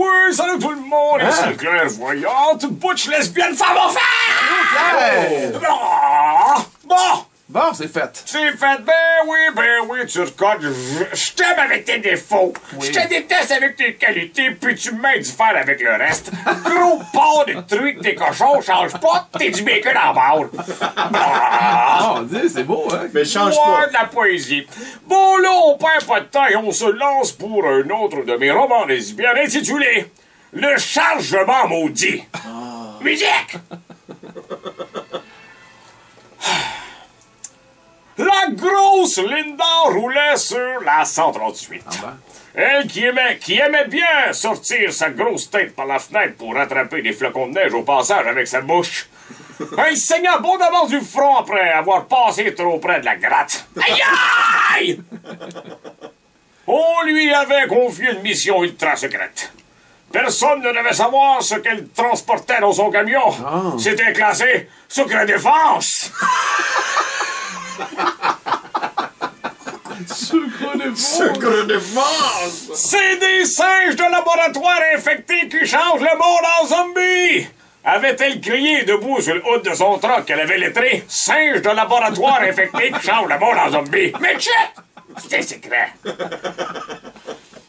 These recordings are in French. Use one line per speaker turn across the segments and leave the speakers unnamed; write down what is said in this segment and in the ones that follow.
Oui, salut tout le monde, ici clairvoyante, butch lesbienne femme enfant! Bon!
Bon, c'est fait.
C'est fait, ben oui, Turcotte, je t'aime avec tes défauts, je te déteste avec tes qualités, puis tu m'aides du faire avec le reste. Gros porc de truc, tes cochons, change pas, t'es du bacon en barre.
Oh, c'est beau, hein?
Mais change
Ouais,
pas.
de la poésie. Bon, là, on perd pas de temps et on se lance pour un autre de mes romans lesbiennes intitulé Le chargement maudit. Musique! La grosse Linda roulait sur la 138. Elle qui aimait bien sortir sa grosse tête par la fenêtre pour rattraper des flocons de neige au passage avec sa bouche. Elle saignait bon d'avance du front après avoir passé trop près de la gratte. Aïe aïe! On lui avait confié une mission ultra secrète. Personne ne devait savoir ce qu'elle transportait dans son camion. C'était classé secret défense.
Secret défense!
C'est des singes de laboratoire infectés qui changent le monde en zombie! Avait-elle crié debout sur le haut de son truck qu'elle avait lettré « Singes de laboratoire infectés qui changent le monde en zombie ». Mais tchit! C'était secret.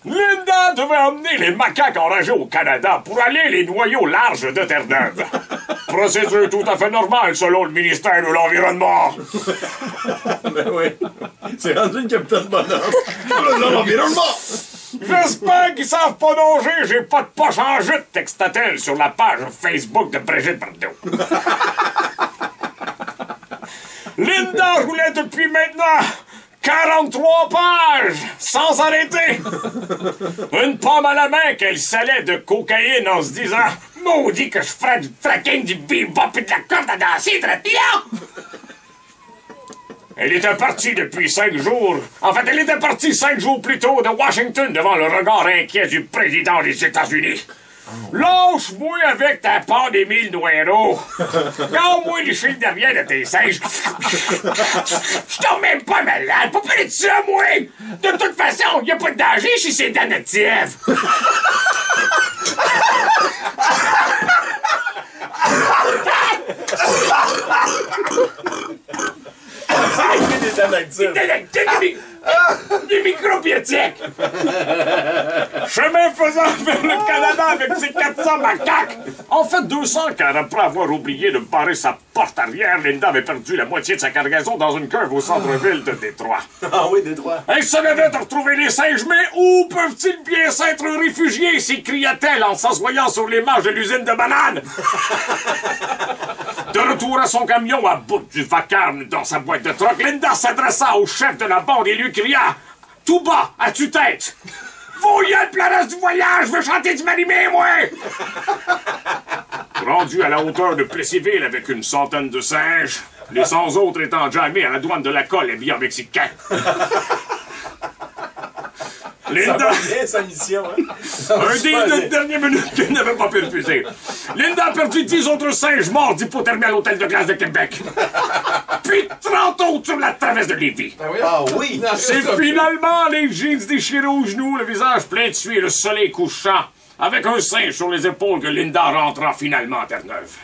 Linda devait emmener les macaques enragés au Canada pour aller les noyer au large de Terre-Neuve. Procédure tout à fait normale selon le ministère de l'Environnement.
Ben oui. C'est rendu une capitaine bonheur. L'environnement!
J'espère qu'ils savent pas nager, j'ai pas de poche en jute, texta-t-elle sur la page Facebook de Brigitte Bardot. Linda roulait depuis maintenant 43 pages, sans arrêter. Une pomme à la main qu'elle salait de cocaïne en se disant « Maudit que je ferais du tracking, du bebop et de la corde à danser, là! » Elle était partie depuis 5 jours. En fait, elle était partie 5 jours plus tôt de Washington devant le regard inquiet du président des États-Unis. Lâche-moi avec ta pandémie, le noiro. Garde-moi les fils derrière de tes singes. Je tombe même pas malade. Pas parler de ça, moi. De toute façon, y a pas de danger chez ces damnatives. Des microbiotiques! Chemin faisant vers le Canada avec ses 400 macaques! En fait, 200, car après avoir oublié de barrer sa porte arrière, Linda avait perdu la moitié de sa cargaison dans une curve au centre-ville de Détroit.
Ah oui, Détroit.
Elle se devait de retrouver les singes, mais où peuvent-ils bien s'être réfugiés? S'écria-t-elle en s'assoyant sur les marches de l'usine de bananes. De retour à son camion à bout du vacarme dans sa boîte de troc, Linda s'adressa au chef de la bande et lui cria « Tout bas, à tue-tête! Voyez le plan du voyage, je veux chanter du marimé, moi! » Rendu à la hauteur de Plessisville avec une centaine de singes, les 100 autres étant jammés à la douane de la colle et bien mexicain. Linda...
Ça va bien, sa mission, hein?
Un deal de dernière minute qu'elle n'avait pas pu refuser. Linda a perdu 10 autres singes morts d'hypothermie à l'hôtel de glace de Québec. Puis 30 autres sur la traverse de Lévis.
Ah oui!
C'est finalement les jeans déchirés aux genoux, le visage plein de suie et le soleil couchant, avec un singe sur les épaules que Linda rentra finalement à Terre-Neuve.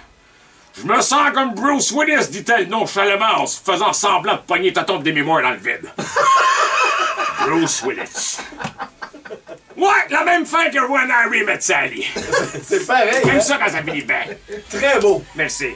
Je me sens comme Bruce Willis, dit-elle nonchalamment en se faisant semblant de pogner ta tombe des mémoires dans le vide. Bruce Willis. Ouais, la même fin que Ron Harry met Sally.
C'est pareil,
J'aime
hein?
ça quand ça finit bien.
Très beau.
Merci.